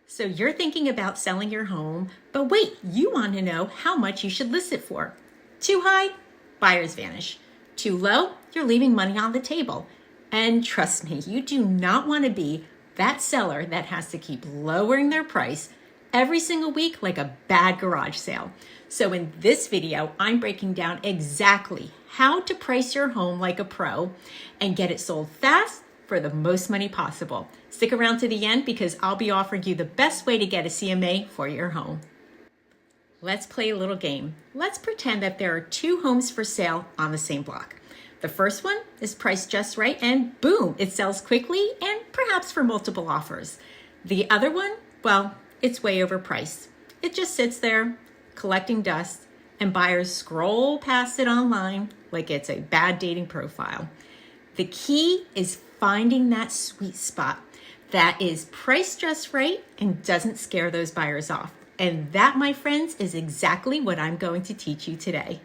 So you're thinking about selling your home, but wait, you want to know how much you should list it for. Too high? Buyers vanish. Too low? You're leaving money on the table. And trust me, you do not want to be that seller that has to keep lowering their price every single week like a bad garage sale. So in this video, I'm breaking down exactly how to price your home like a pro and get it sold fast for the most money possible. Stick around to the end because I'll be offering you the best way to get a CMA for your home. Let's play a little game. Let's pretend that there are two homes for sale on the same block. The first one is priced just right and boom, it sells quickly and perhaps for multiple offers. The other one, well, it's way overpriced. It just sits there collecting dust and buyers scroll past it online like it's a bad dating profile. The key is finding that sweet spot that is priced just right and doesn't scare those buyers off. And that, my friends, is exactly what I'm going to teach you today.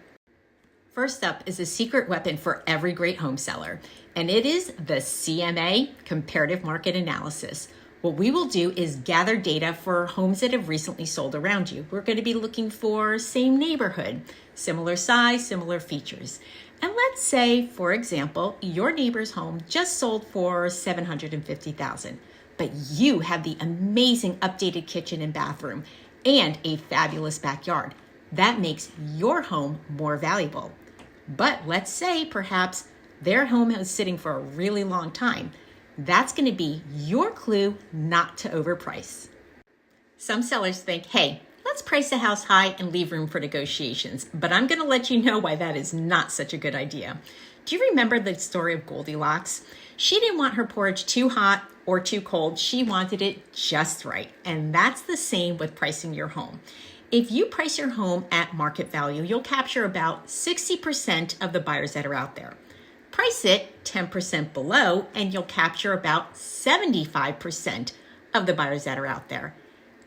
First up is a secret weapon for every great home seller, and it is the CMA, Comparative Market Analysis. What we will do is gather data for homes that have recently sold around you. We're going to be looking for same neighborhood, similar size, similar features. And let's say, for example, your neighbor's home just sold for $750,000, but you have the amazing updated kitchen and bathroom and a fabulous backyard. That makes your home more valuable. But let's say perhaps their home is sitting for a really long time. That's going to be your clue not to overprice. Some sellers think, hey, let's price the house high and leave room for negotiations. But I'm going to let you know why that is not such a good idea. Do you remember the story of Goldilocks? She didn't want her porridge too hot or too cold. She wanted it just right. And that's the same with pricing your home. If you price your home at market value, you'll capture about 60% of the buyers that are out there. Price it 10% below and you'll capture about 75% of the buyers that are out there.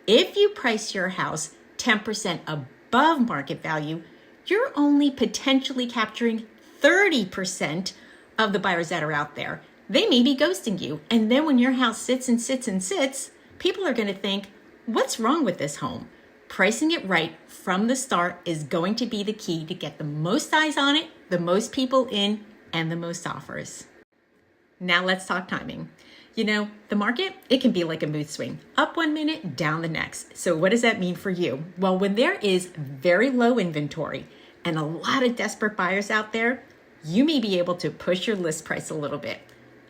If you price your house 10% above market value, you're only potentially capturing 30% of the buyers that are out there. They may be ghosting you. And then when your house sits and sits and sits, people are going to think, what's wrong with this home? Pricing it right from the start is going to be the key to get the most eyes on it, the most people in, and the most offers. Now let's talk timing. You know, the market, it can be like a mood swing, up one minute, down the next. So what does that mean for you? Well, when there is very low inventory and a lot of desperate buyers out there, you may be able to push your list price a little bit.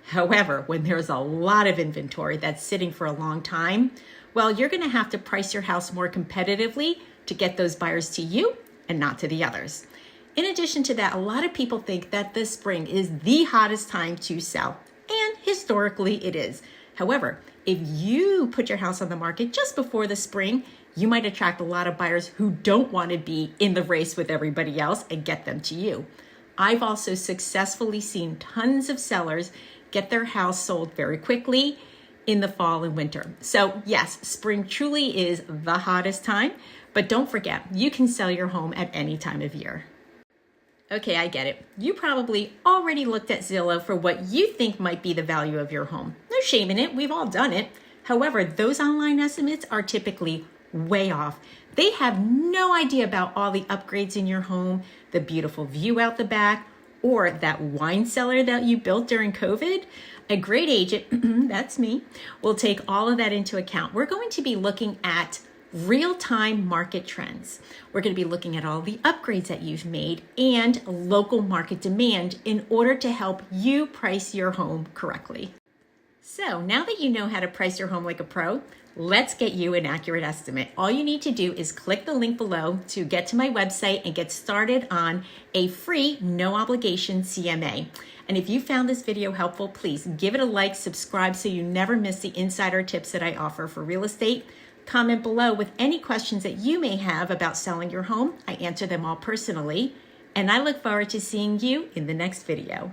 However, when there's a lot of inventory that's sitting for a long time, well, you're going to have to price your house more competitively to get those buyers to you and not to the others. In addition to that, a lot of people think that the spring is the hottest time to sell, and historically it is. However, if you put your house on the market just before the spring, you might attract a lot of buyers who don't want to be in the race with everybody else and get them to you. I've also successfully seen tons of sellers get their house sold very quickly in the fall and winter. So yes, spring truly is the hottest time, but don't forget, you can sell your home at any time of year. Okay, I get it. You probably already looked at Zillow for what you think might be the value of your home. No shame in it, we've all done it. However, those online estimates are typically way off. They have no idea about all the upgrades in your home, the beautiful view out the back, or that wine cellar that you built during COVID. A great agent, that's me, will take all of that into account. We're going to be looking at real-time market trends. We're going to be looking at all the upgrades that you've made and local market demand in order to help you price your home correctly. So now that you know how to price your home like a pro, let's get you an accurate estimate. All you need to do is click the link below to get to my website and get started on a free, no obligation CMA. And if you found this video helpful, please give it a like, subscribe so you never miss the insider tips that I offer for real estate. Comment below with any questions that you may have about selling your home. I answer them all personally, and I look forward to seeing you in the next video.